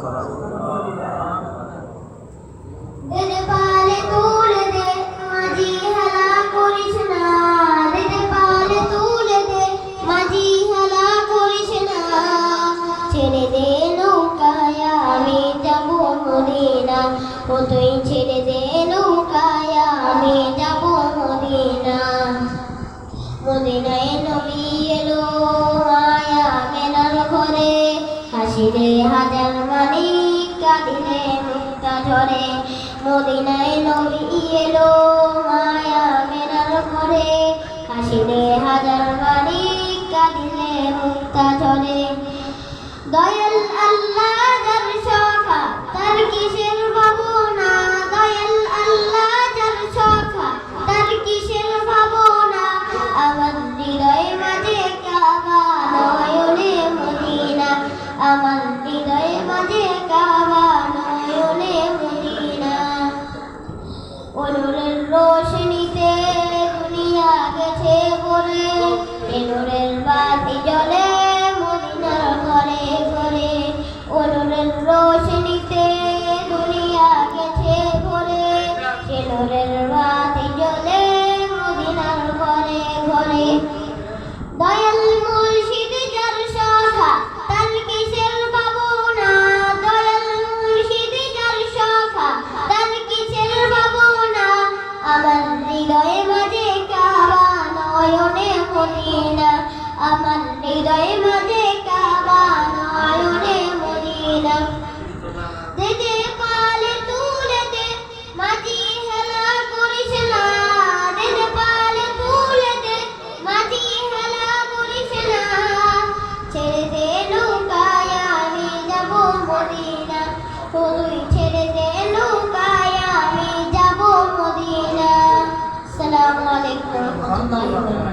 দে পালে তুলে দে মাঝি হেলা করিস না, দে পালে তুলে দে মাঝি হেলা করিস না। ছেড়ে দে নৌকায় আমি যাব মদিনা, ও তুই ছেড়ে দে নৌকায় আমি যাব মদিনা। মদিনায় নবী এলো মায়া মেনার ঘরে, হাসিলে হাজার মানিক কাঁদিলে মুক্তা ঝরে। মদিনায় নবী এলো মায়া মেনার ঘরে, হাসিলে হাজার মানিক কাঁদিলে মুক্তা ঝরে। দয়াল আল্লাহ যার সখা তার কিসের ভাবনা, দয়াল আল্লাহ যার সখা তার কিসের ভাবনা। আমার হৃদয় মাঝে কাবা নয়নে মদিনা, আমার হৃদয় মাঝে কাবা নয়নে মদিনা। ও নূরের রোশনীতে দুনিয়া গেছে ভরে, এ নূরের বাতি জ্বলে মদিনার ঘরে ঘরে। ও নূরের রোশনীতে দুনিয়া গেছে ভরে, এ নূরের বাতি জ্বলে মদিনার ঘরে ঘরে। দয়াল মুর্শিদ যার সখা তার কিসের ভাবনা, দয়াল মুর্শিদ যার সখা তার কিসের ভাবনা। আমার হৃদয়ে মাঝে কাবা নয়নে মদিনা, আমার হৃদয়ে মাঝে কাবা নয়নে মদিনা। দে দে পালে তুলে দে মাঝি হেলা করিস না, দে দে পালে তুলে দে মাঝি হেলা করিস না। ছেড়ে দে নৌকায় আমি যাব মদিনা, তুই ছেড়ে দে নৌকায় আমি যাব মদিনা। আসসালামু আলাইকুম ওয়া রাহমাতুল্লাহি ওয়া বারাকাতুহু।